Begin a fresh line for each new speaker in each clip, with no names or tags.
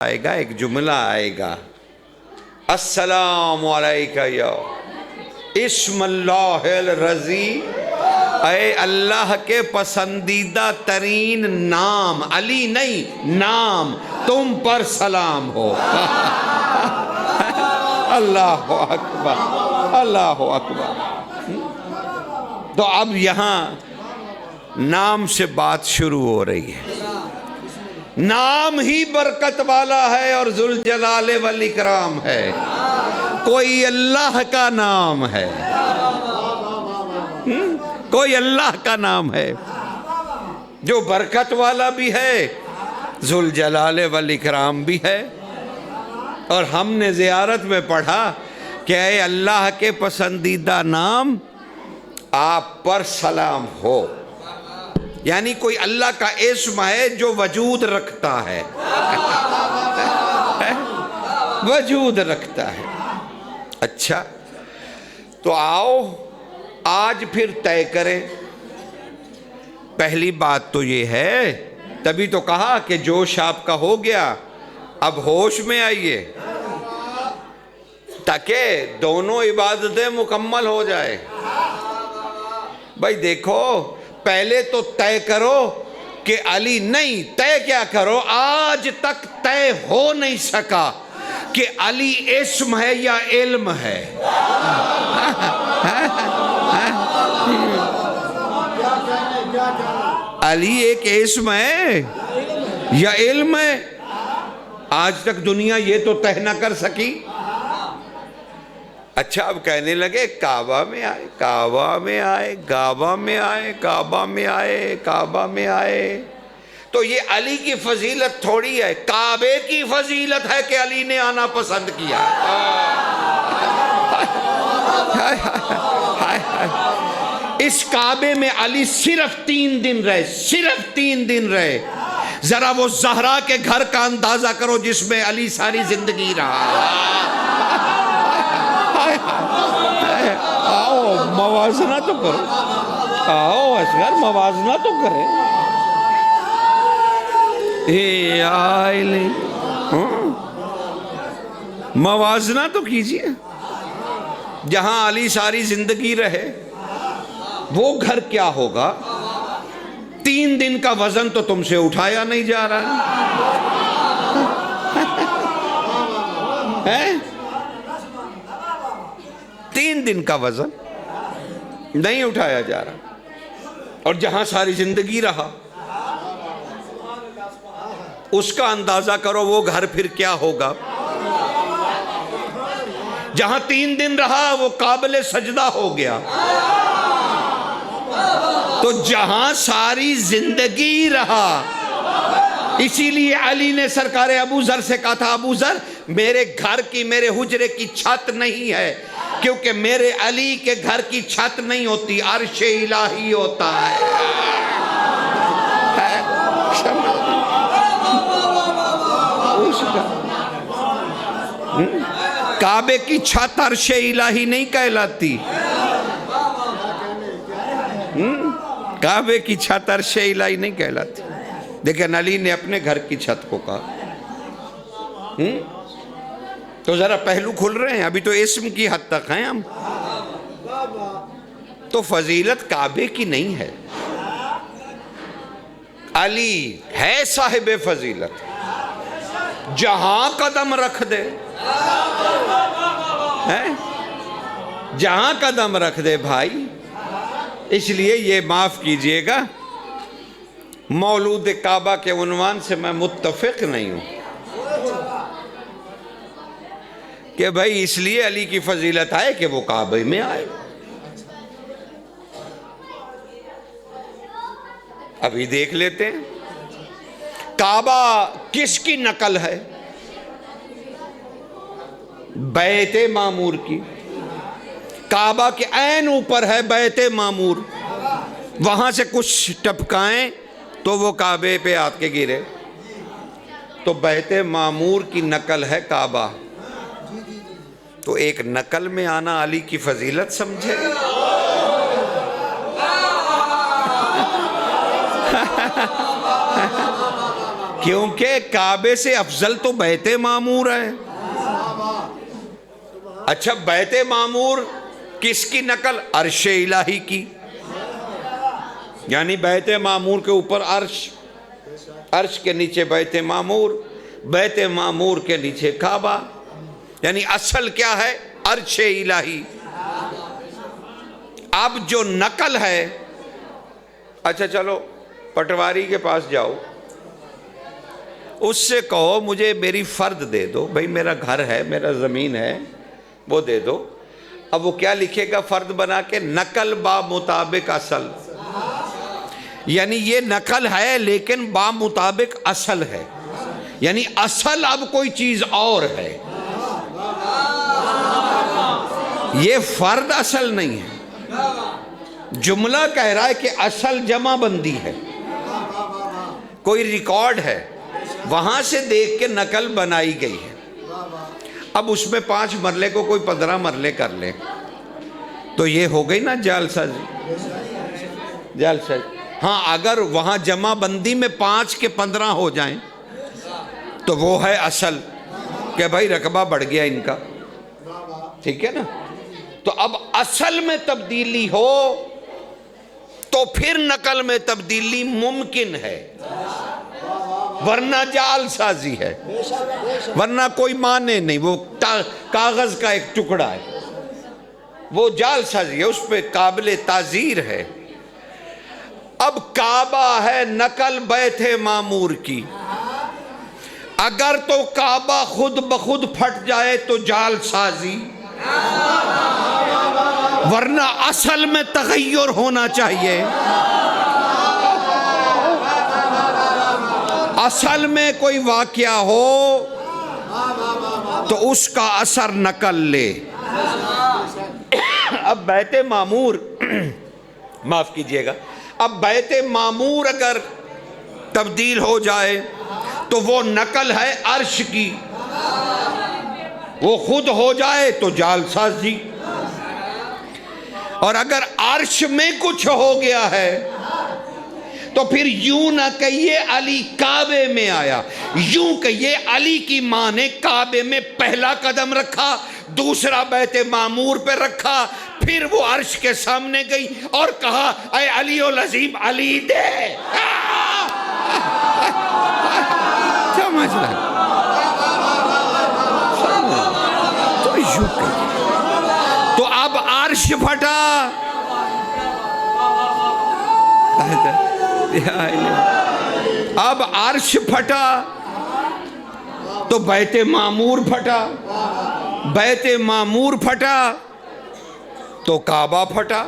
آئے گا، ایک جملہ آئے گا، السلام علیکہ یا اسم اللہ الرضی، اے اللہ کے پسندیدہ ترین نام، علی نہیں نام، تم پر سلام ہو۔ اللہ اکبر، اللہ اکبر۔ تو اب یہاں نام سے بات شروع ہو رہی ہے۔ نام ہی برکت والا ہے اور ذوالجلال والاکرام ہے، کوئی اللہ کا نام ہے، کوئی اللہ کا نام ہے جو برکت والا بھی ہے، ذوالجلال والاکرام بھی ہے۔ اور ہم نے زیارت میں پڑھا کہ اے اللہ کے پسندیدہ نام، آپ پر سلام ہو، یعنی کوئی اللہ کا اسم ہے جو وجود رکھتا ہے، وجود رکھتا ہے۔ اچھا، تو آؤ آج پھر طے کریں۔ پہلی بات تو یہ ہے، تبھی تو کہا کہ جوش آپ کا ہو گیا، اب ہوش میں آئیے تاکہ دونوں عبادتیں مکمل ہو جائے۔ بھائی دیکھو، پہلے تو طے کرو کہ علی نہیں، طے کیا کرو، آج تک طے ہو نہیں سکا کہ علی اسم ہے یا علم ہے۔ علی ایک اسم ہے یا علم ہے؟ آج تک دنیا یہ تو طے نہ کر سکی۔ اچھا، اب کہنے لگے کعبہ میں آئے، کعبہ میں آئے، کعبہ میں آئے، کعبہ میں آئے، کعبہ میں آئے، تو یہ علی کی فضیلت تھوڑی ہے، کعبے کی فضیلت ہے کہ علی نے آنا پسند کیا۔ اس کعبے میں علی صرف 3 دن رہے، صرف 3 دن رہے۔ ذرا وہ زہرا کے گھر کا اندازہ کرو جس میں علی ساری زندگی رہا۔ آؤ موازنہ تو کرو، آؤ اصغر موازنہ تو کرے۔ موازنہ تو کیجئے۔ جہاں علی ساری زندگی رہے وہ گھر کیا ہوگا؟ 3 دن کا وزن تو تم سے اٹھایا نہیں جا رہا ہے، 3 دن کا وزن نہیں اٹھایا جا رہا، اور جہاں ساری زندگی رہا اس کا اندازہ کرو وہ گھر پھر کیا ہوگا۔ جہاں 3 دن رہا وہ قابل سجدہ ہو گیا، تو جہاں ساری زندگی رہا، اسی لیے علی نے سرکار ابو ذر سے کہا تھا، ابو ذر میرے گھر کی، میرے حجرے کی چھت نہیں ہے، کیونکہ میرے علی کے گھر کی چھت نہیں ہوتی، عرش الہی ہوتا ہے۔ کعبے کی چھت عرش الہی نہیں کہلاتی، کعبے کی چھت عرش الہی نہیں کہلاتی، لیکن علی نے اپنے گھر کی چھت کو کہا۔ تو ذرا پہلو کھل رہے ہیں، ابھی تو اسم کی حد تک ہیں ہم۔ تو فضیلت کعبے کی نہیں ہے، علی ہے صاحب فضیلت، جہاں قدم رکھ دے، جہاں قدم رکھ دے بھائی۔ اس لیے یہ معاف کیجئے گا، مولود کعبہ کے عنوان سے میں متفق نہیں ہوں کہ بھائی اس لیے علی کی فضیلت آئے کہ وہ کعبے میں آئے۔ ابھی دیکھ لیتے ہیں کعبہ کس کی نقل ہے؟ بیت معمور کی۔ کعبہ کے عین اوپر ہے بیت معمور، وہاں سے کچھ ٹپکائیں تو وہ کعبے پہ آ کے گرے، تو بیت معمور کی نقل ہے کعبہ۔ تو ایک نقل میں آنا علی کی فضیلت سمجھے؟ کیونکہ کعبے سے افضل تو بیت معمور ہے. اچھا بیت معمور کس کی نقل؟ عرش الہی کی. یعنی بیت معمور کے اوپر عرش، عرش کے نیچے بیت معمور، بیت معمور کے نیچے کعبہ. یعنی اصل کیا ہے؟ عرش الہی. اب جو نقل ہے، اچھا چلو پٹواری کے پاس جاؤ، اس سے کہو مجھے میری فرد دے دو، بھئی میرا گھر ہے، میرا زمین ہے، وہ دے دو. اب وہ کیا لکھے گا فرد بنا کے؟ نقل با مطابق اصل. یعنی یہ نقل ہے لیکن با مطابق اصل ہے. یعنی اصل اب کوئی چیز اور ہے، یہ فرد اصل نہیں ہے. جملہ کہہ رہا ہے کہ اصل جمع بندی ہے، کوئی ریکارڈ ہے، وہاں سے دیکھ کے نقل بنائی گئی ہے. اب اس میں 5 مرلے کو کوئی 15 مرلے کر لے تو یہ ہو گئی نا جعل سازی. جعل سازی. ہاں اگر وہاں جمع بندی میں 5 کے 15 ہو جائیں تو وہ ہے اصل، کہ بھائی رقبہ بڑھ گیا ان کا. ٹھیک ہے نا؟ تو اب اصل میں تبدیلی ہو تو پھر نقل میں تبدیلی ممکن ہے، ورنہ جعل سازی ہے، ورنہ کوئی معنی نہیں. وہ کاغذ کا ایک ٹکڑا ہے، وہ جعل سازی ہے، اس پہ قابل تعزیر ہے. اب کعبہ ہے نقل بیت معمور کی. اگر تو کعبہ خود بخود پھٹ جائے تو جعل سازی، ورنہ اصل میں تغیر ہونا چاہیے. اصل میں کوئی واقعہ ہو تو اس کا اثر نقل لے. اب بیت معمور معاف کیجئے گا، اب بیت معمور اگر تبدیل ہو جائے تو وہ نقل ہے عرش کی، وہ خود ہو جائے تو جعل سازی. اور اگر عرش میں کچھ ہو گیا ہے تو پھر یوں نہ کہیے علی کعبے میں آیا، یوں کہیے علی کی ماں نے کعبے میں پہلا قدم رکھا، دوسرا بیت معمور پہ رکھا، پھر وہ عرش کے سامنے گئی اور کہا اے علی العظیم علی دے. سمجھ رہے تو یوں کہیے. تو اب عرش پھٹا، اب عرش پھٹا تو بیت معمور پھٹا، بیت معمور پھٹا تو کعبہ پھٹا،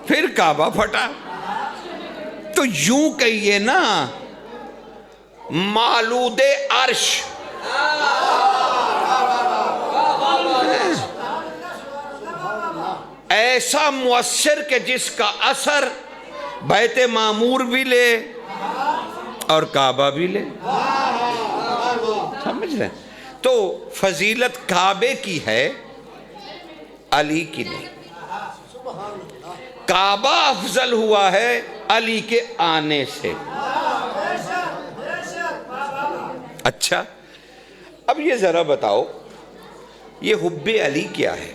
پھر کعبہ پھٹا. تو یوں کہیے نا مالود عرش. ایسا مؤثر کہ جس کا اثر بیت معمور بھی لے اور کعبہ بھی لے. سمجھ رہے ہیں؟ تو فضیلت کعبے کی ہے، علی کی نہیں. کعبہ افضل ہوا ہے علی کے آنے سے. اچھا اب یہ ذرا بتاؤ یہ حب علی کیا ہے؟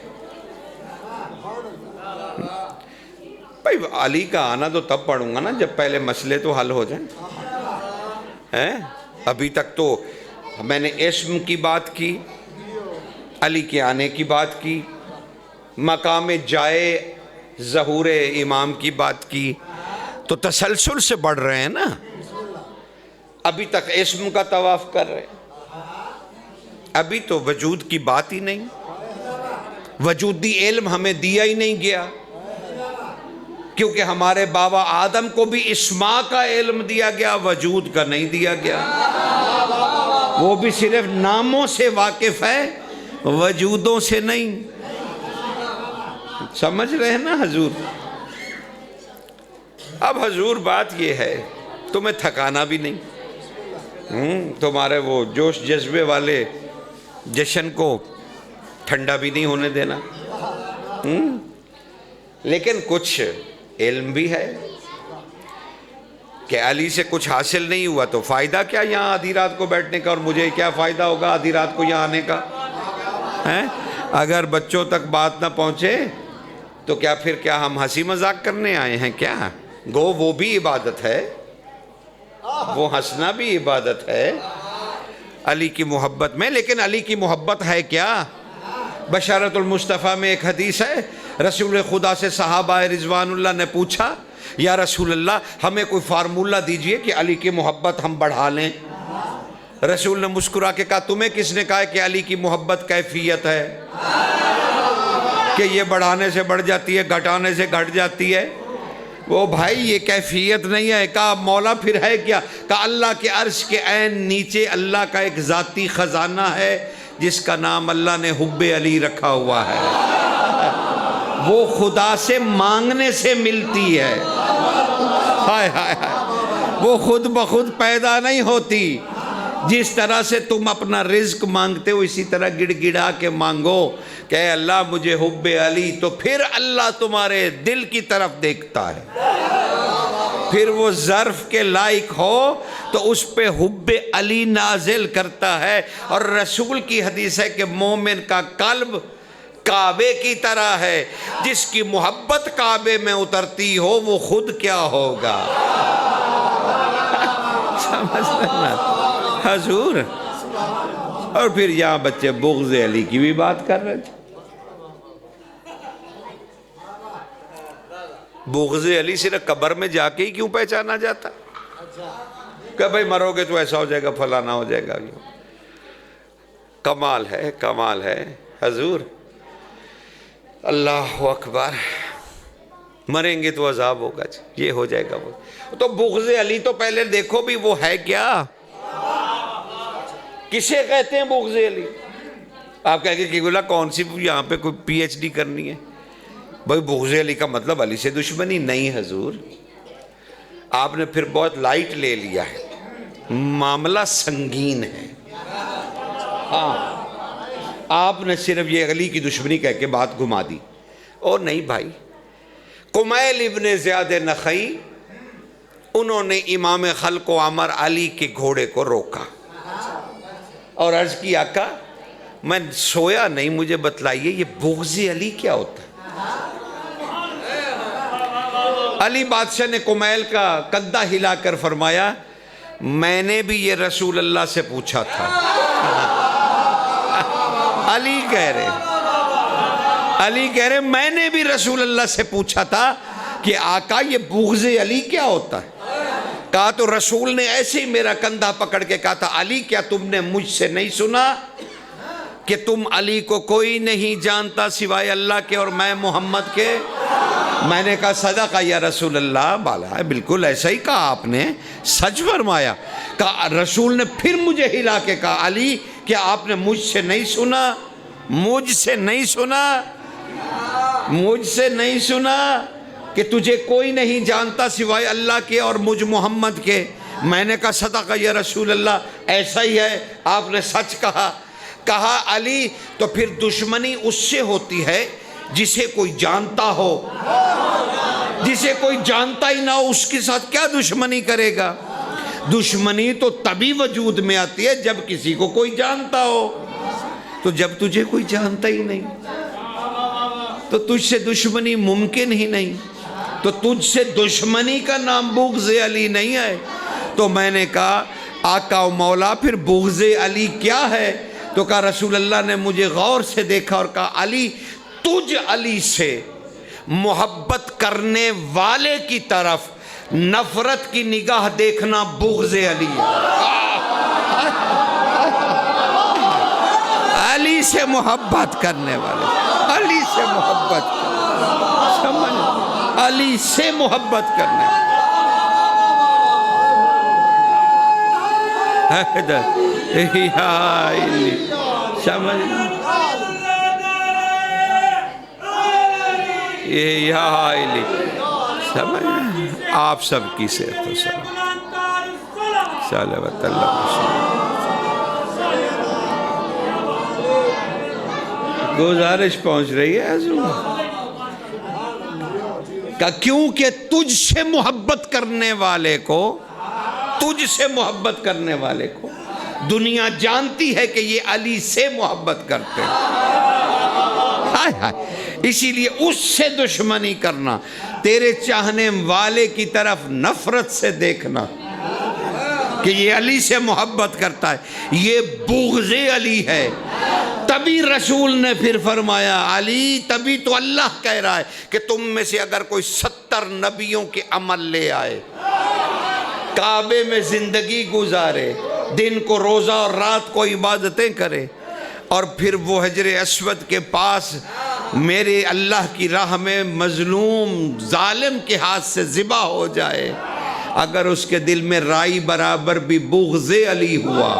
بھائی علی کا آنا تو تب پڑھوں گا نا جب پہلے مسئلے تو حل ہو جائیں. ابھی تک تو میں نے اسم کی بات کی، علی کے آنے کی بات کی، مقام جائے ظہور امام کی بات کی، تو تسلسل سے بڑھ رہے ہیں نا. ابھی تک اسم کا طواف کر رہے ہیں، ابھی تو وجود کی بات ہی نہیں. وجودی علم ہمیں دیا ہی نہیں گیا، کیونکہ ہمارے بابا آدم کو بھی اسماء کا علم دیا گیا، وجود کا نہیں دیا گیا. وہ بھی صرف ناموں سے واقف ہے، وجودوں سے نہیں. سمجھ رہے ہیں نا حضور؟ اب حضور بات یہ ہے تمہیں تھکانا بھی نہیں، تمہارے وہ جوش جذبے والے جشن کو ٹھنڈا بھی نہیں ہونے دینا، لیکن کچھ علم بھی ہے. کہ علی سے کچھ حاصل نہیں ہوا تو فائدہ کیا یہاں آدھی رات کو بیٹھنے کا، اور مجھے کیا فائدہ ہوگا آدھی رات کو یہاں آنے کا؟ اگر بچوں تک بات نہ پہنچے تو کیا پھر کیا ہم ہنسی مذاق کرنے آئے ہیں کیا؟ گو وہ بھی عبادت ہے، وہ ہنسنا بھی عبادت ہے علی کی محبت میں۔ لیکن علی کی محبت ہے کیا؟ بشارت المصطفیٰ میں ایک حدیث ہے، رسول خدا سے صحابہ رضوان اللہ نے پوچھا یا رسول اللہ ہمیں کوئی فارمولہ دیجئے کہ علی کی محبت ہم بڑھا لیں۔ رسول نے مسکرا کے کہا تمہیں کس نے کہا کہ علی کی محبت کیفیت ہے کہ یہ بڑھانے سے بڑھ جاتی ہے گھٹانے سے گھٹ جاتی ہے؟ وہ بھائی یہ کیفیت نہیں ہے۔ کہا مولا پھر ہے کیا؟ کہا اللہ کے عرش کے عین نیچے اللہ کا ایک ذاتی خزانہ ہے جس کا نام اللہ نے حب علی رکھا ہوا ہے، وہ خدا سے مانگنے سے ملتی ہے، ہائے ہائے ہائے، وہ خود بخود پیدا نہیں ہوتی۔ جس طرح سے تم اپنا رزق مانگتے ہو اسی طرح گڑ گڑا کے مانگو کہ اے اللہ مجھے حب علی، تو پھر اللہ تمہارے دل کی طرف دیکھتا ہے، پھر وہ ظرف کے لائق ہو تو اس پہ حب علی نازل کرتا ہے۔ اور رسول کی حدیث ہے کہ مومن کا قلب کعبے کی طرح ہے، جس کی محبت کعبے میں اترتی ہو وہ خود کیا ہوگا؟ سمجھ لینا حضور۔ اور پھر یہاں بچے بغض علی کی بھی بات کر رہے تھے۔ بغض علی صرف قبر میں جا کے ہی کیوں پہچانا جاتا کہ بھئی مرو گے تو ایسا ہو جائے گا فلانا ہو جائے گا؟ کمال ہے، کمال ہے حضور، اللہ اکبر۔ مریں گے تو عذاب ہوگا، یہ ہو جائے گا وہ تو۔ بغض علی تو پہلے دیکھو بھی وہ ہے کیا، کسے کہتے ہیں بغض علی؟ آپ کہیں گے کہ بولا کون سی یہاں پہ کوئی پی ایچ ڈی کرنی ہے؟ بھائی بغض علی کا مطلب علی سے دشمنی نہیں حضور، آپ نے پھر بہت لائٹ لے لیا ہے، معاملہ سنگین ہے۔ ہاں آپ نے صرف یہ علی کی دشمنی کہہ کے بات گھما دی، اور نہیں بھائی۔ کمیل ابن زیاد نخعی انہوں نے امام خلق و عمر علی کے گھوڑے کو روکا اور عرض کی آقا میں سویا نہیں، مجھے بتلائیے یہ بغض علی کیا ہوتا ہے؟ علی بادشاہ نے کمیل کا کندھا ہلا کر فرمایا میں نے بھی یہ رسول اللہ سے پوچھا تھا۔ علی کہہ رہے میں نے بھی رسول اللہ سے پوچھا تھا کہ آقا یہ بغض علی کیا ہوتا ہے؟ کہا تو رسول نے ایسے ہی میرا کندھا پکڑ کے کہا تھا علی کیا تم نے مجھ سے نہیں سنا کہ تم علی کو کوئی نہیں جانتا سوائے اللہ کے اور میں محمد کے؟ میں نے کہا صدقہ یا رسول اللہ، بالا ہے بالکل ایسا ہی کہا آپ نے، سچ فرمایا۔ کہا رسول نے پھر مجھے ہلا کے کہا علی کیا آپ نے مجھ سے نہیں سنا؟ مجھ سے نہیں سنا، مجھ سے نہیں سنا کہ تجھے کوئی نہیں جانتا سوائے اللہ کے اور مجھ محمد کے؟ میں نے کہا صدقہ یا رسول اللہ، ایسا ہی ہے، آپ نے سچ کہا۔ کہا علی تو پھر دشمنی اس سے ہوتی ہے جسے کوئی جانتا ہو، جسے کوئی جانتا ہی نہ ہو اس کے ساتھ کیا دشمنی کرے گا؟ دشمنی تو تبھی وجود میں آتی ہے جب کسی کو کوئی جانتا ہو، تو جب تجھے کوئی جانتا ہی نہیں تو تجھ سے دشمنی ممکن ہی نہیں، تو تجھ سے دشمنی کا نام بغض علی نہیں ہے۔ تو میں نے کہا آقا و مولا پھر بغض علی کیا ہے؟ تو کہا رسول اللہ نے مجھے غور سے دیکھا اور کہا علی تجھ علی سے محبت کرنے والے کی طرف نفرت کی نگاہ دیکھنا بغض علی ہے۔ علی سے محبت کرنے والے، علی سے محبت سمجھ، علی سے محبت کرنے سمجھ، یا علی سمجھ۔ آپ سب کی صحت و سلامت صلوات اللہ گزارش پہنچ رہی ہے حضور۔ کہ کیونکہ تجھ سے محبت کرنے والے کو دنیا جانتی ہے کہ یہ علی سے محبت کرتے ہیں، ہائے ہائے، اسی لیے اس سے دشمنی کرنا، تیرے چاہنے والے کی طرف نفرت سے دیکھنا کہ یہ علی سے محبت کرتا ہے، یہ بغض علی ہے۔ تبھی رسول نے پھر فرمایا علی، تبھی تو اللہ کہہ رہا ہے کہ تم میں سے اگر کوئی 70 نبیوں کے عمل لے آئے، کعبے میں زندگی گزارے، دن کو روزہ اور رات کو عبادتیں کرے، اور پھر وہ حجر اسود کے پاس میرے اللہ کی راہ میں مظلوم ظالم کے ہاتھ سے ذبح ہو جائے، اگر اس کے دل میں رائی برابر بھی بغض علی ہوا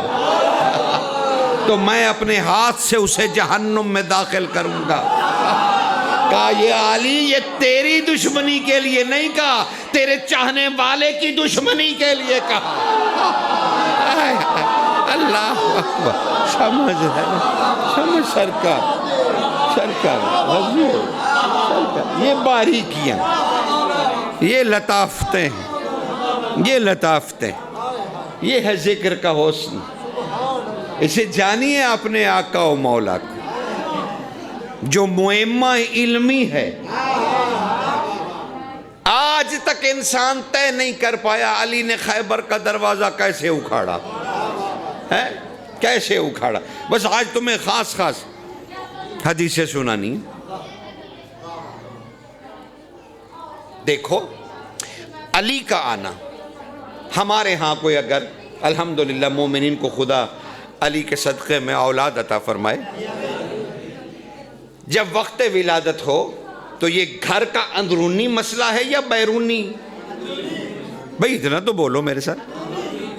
تو میں اپنے ہاتھ سے اسے جہنم میں داخل کروں گا۔ کہا یہ علی، یہ تیری دشمنی کے لیے نہیں کہا، تیرے چاہنے والے کی دشمنی کے لیے کہا۔ اللہ اکبر، سمجھ سرکار حضور، سرکار، یہ باریکیاں، یہ لطافتیں ہیں، یہ ہے ذکر کا حسن۔ اسے جانیے اپنے آقا و مولا کو، جو معمہ علمی ہے، آج تک انسان طے نہیں کر پایا علی نے خیبر کا دروازہ کیسے اکھاڑا ہے، کیسے اکھاڑا۔ بس آج تمہیں خاص حدیثیں سنانی۔ دیکھو علی کا آنا، ہمارے ہاں کوئی اگر الحمدللہ مومنین کو خدا علی کے صدقے میں اولاد عطا فرمائے، جب وقت ولادت ہو تو یہ گھر کا اندرونی مسئلہ ہے یا بیرونی؟ بھئی اتنا تو بولو میرے ساتھ۔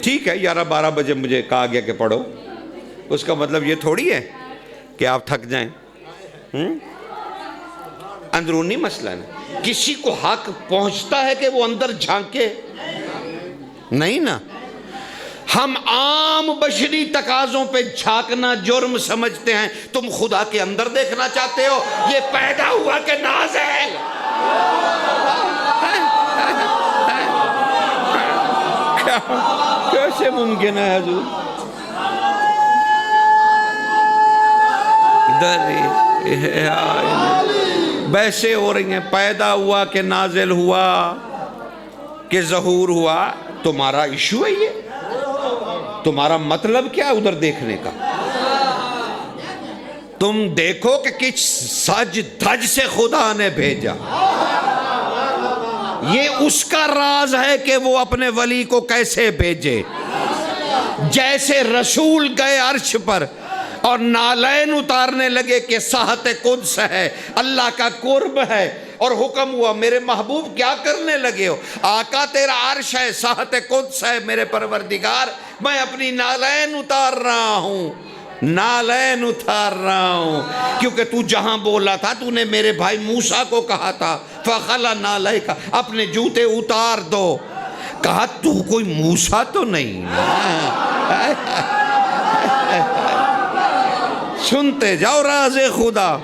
ٹھیک ہے 11-12 بجے مجھے کہا گیا کہ پڑھو، اس کا مطلب یہ تھوڑی ہے کہ آپ تھک جائیں۔ اندرونی مسئلہ ہے، کسی کو حق پہنچتا ہے کہ وہ اندر جھانکے؟ نہیں نا۔ ہم عام بشری تقاضوں پہ جھانکنا جرم سمجھتے ہیں، تم خدا کے اندر دیکھنا چاہتے ہو، یہ پیدا ہوا کہ نازل؟ کیسے ممکن ہے حضور؟ بحثیں ہو رہی ہیں، پیدا ہوا کہ نازل ہوا کہ ظہور ہوا؟ تمہارا ایشو ہے یہ، تمہارا مطلب کیا ادھر دیکھنے کا؟ تم دیکھو کہ کس سج دھج سے خدا نے بھیجا، یہ اس کا راز ہے کہ وہ اپنے ولی کو کیسے بھیجے۔ جیسے رسول گئے عرش پر اور نالین اتارنے لگے کہ ساحت قدس ہے، اللہ کا قرب ہے، اور حکم ہوا میرے محبوب کیا کرنے لگے ہو؟ آقا تیرا عرش ہے، ساحت قدس ہے میرے پروردگار، میں اپنی نالین اتار رہا ہوں، کیونکہ تو جہاں بولا تھا، تو نے میرے بھائی موسیٰ کو کہا تھا فَخَلَ نَعْلَيْكَ، اپنے جوتے اتار دو۔ کہا تو کوئی موسیٰ تو نہیں؟ سنتے جاؤ راز خدا۔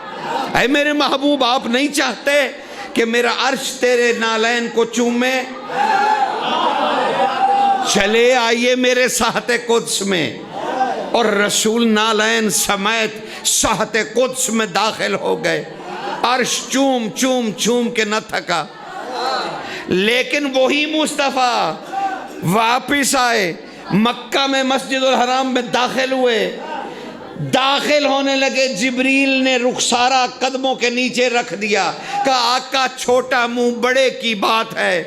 اے میرے محبوب، آپ نہیں چاہتے کہ میرا عرش تیرے نالین کو چومے؟ چلے آئیے میرے ساحت قدس میں، اور رسول نالین سمیت ساحت قدس میں داخل ہو گئے۔ عرش چوم چوم چوم کے نہ تھکا، لیکن وہی مصطفیٰ واپس آئے، مکہ میں مسجد الحرام میں داخل ہوئے، داخل ہونے لگے، جبریل نے رخسارہ قدموں کے نیچے رکھ دیا، کہا آقا چھوٹا منہ بڑے کی بات ہے،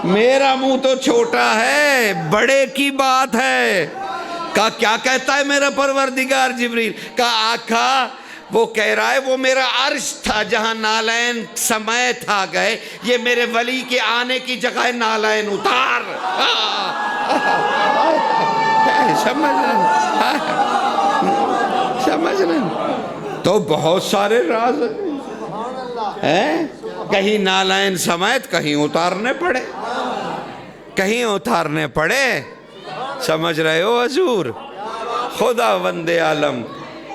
میرا منہ تو چھوٹا ہے، بڑے کی بات ہے۔ کہا کیا کہتا ہے میرا پروردگار؟ جبریل کہا آقا وہ کہہ رہا ہے وہ میرا عرش تھا جہاں نالین سمیت آ گئے، یہ میرے ولی کے آنے کی جگہ نالین اتار۔ سمجھ رہے تو بہت سارے راز ہیں، کہیں نالین سمیت، کہیں اتارنے پڑے، سمجھ رہے ہو حضور؟ خدا وند عالم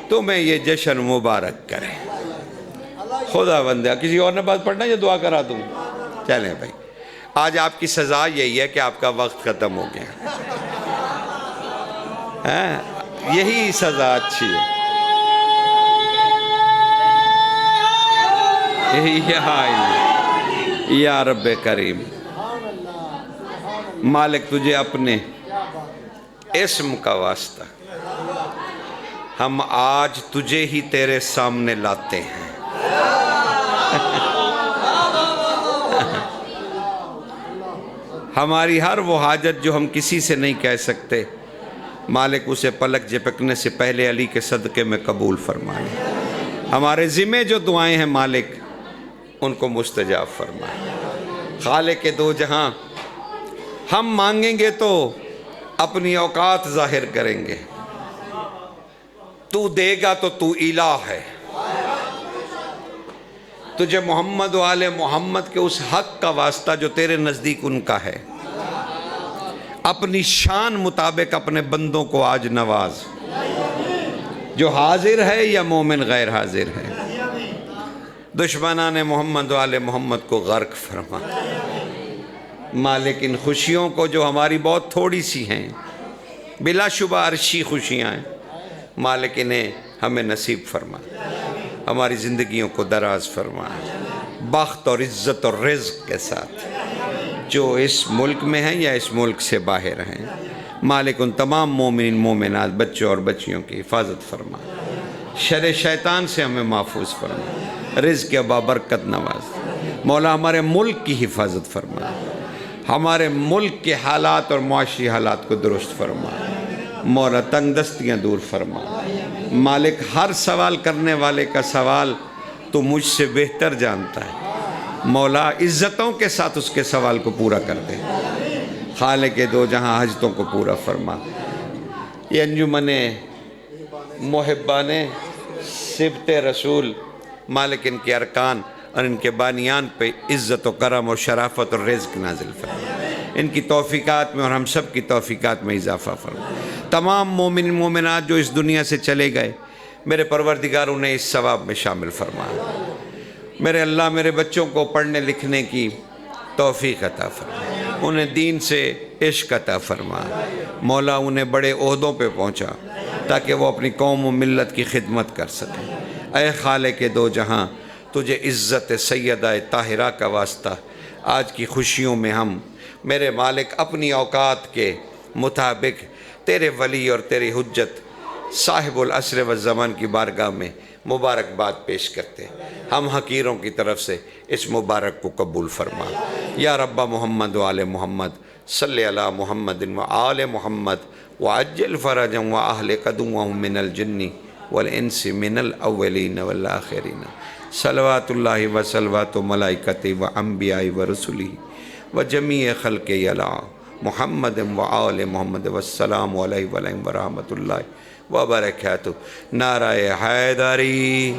تمہیں یہ جشن مبارک کرے۔ خدا بندہ، کسی اور نے بات پڑھنا یا دعا کرا دوں؟ چلیں بھائی، آج آپ کی سزا یہی ہے کہ آپ کا وقت ختم ہو گیا، یہی سزا اچھی ہے۔ یا رب کریم، مالک تجھے اپنے اسم کا واسطہ ہم آج تجھے ہی تیرے سامنے لاتے ہیں۔ ہماری ہر وہ حاجت جو ہم کسی سے نہیں کہہ سکتے، مالک اسے پلک جھپکنے سے پہلے علی کے صدقے میں قبول فرمائے۔ ہمارے ذمہ جو دعائیں ہیں مالک ان کو مستجاب فرمائے۔ خالق دو جہاں، ہم مانگیں گے تو اپنی اوقات ظاہر کریں گے، تو دے گا تو تو الہ ہے۔ تجھے محمد و آل محمد کے اس حق کا واسطہ جو تیرے نزدیک ان کا ہے، اپنی شان مطابق اپنے بندوں کو آج نواز، جو حاضر ہے یا مومن غیر حاضر ہے۔ دشمنان محمد و آل محمد کو غرق فرما۔ مالک ان خوشیوں کو جو ہماری بہت تھوڑی سی ہیں، بلا شبہ عرشی خوشیاں ہیں، مالک انہیں ہمیں نصیب فرما، ہماری زندگیوں کو دراز فرما، بخت اور عزت اور رزق کے ساتھ، جو اس ملک میں ہیں یا اس ملک سے باہر ہیں۔ مالک ان تمام مومنین مومنات بچوں اور بچیوں کی حفاظت فرما، شر شیطان سے ہمیں محفوظ فرما، رزق بابرکت نواز۔ مولا ہمارے ملک کی حفاظت فرما، ہمارے ملک کے حالات اور معاشی حالات کو درست فرما، مولا تنگ دستیاں دور فرما۔ مالک ہر سوال کرنے والے کا سوال تو مجھ سے بہتر جانتا ہے، مولا عزتوں کے ساتھ اس کے سوال کو پورا کر دے۔ خالق دو جہاں حاجتوں کو پورا فرما۔ یہ انجمن محبان سبت رسول، مالک ان کے ارکان اور ان کے بانیان پہ عزت و کرم اور شرافت اور رزق نازل فرما، ان کی توفیقات میں اور ہم سب کی توفیقات میں اضافہ فرما۔ تمام مومن مومنات جو اس دنیا سے چلے گئے، میرے پروردگار انہیں اس ثواب میں شامل فرما۔ میرے اللہ میرے بچوں کو پڑھنے لکھنے کی توفیق عطا فرما، انہیں دین سے عشق عطا فرما، مولا انہیں بڑے عہدوں پہ پہنچا تاکہ وہ اپنی قوم و ملت کی خدمت کر سکیں۔ اے خالق دو جہاں، تجھے عزت سیدہ طاہرہ کا واسطہ آج کی خوشیوں میں ہم میرے مالک اپنی اوقات کے مطابق تیرے ولی اور تیری حجت صاحب العصر والزمان کی بارگاہ میں مبارکباد پیش کرتے ہیں۔ ہم حقیروں کی طرف سے اس مبارک کو قبول فرما۔ یا رب محمد و آل محمد صلی علی محمد و آل محمد وعجل فرجهم واہل قدومهم من الجن والانس من الاولین والآخرین۔ صلوات اللہ و صلوات ملائکتہ و انبیاء و رسلہ و جمیع خلق علی محمد و آل محمد والسلام علیہ ورحمۃ اللہ وبرکاتہ۔ نعرہ حیدری۔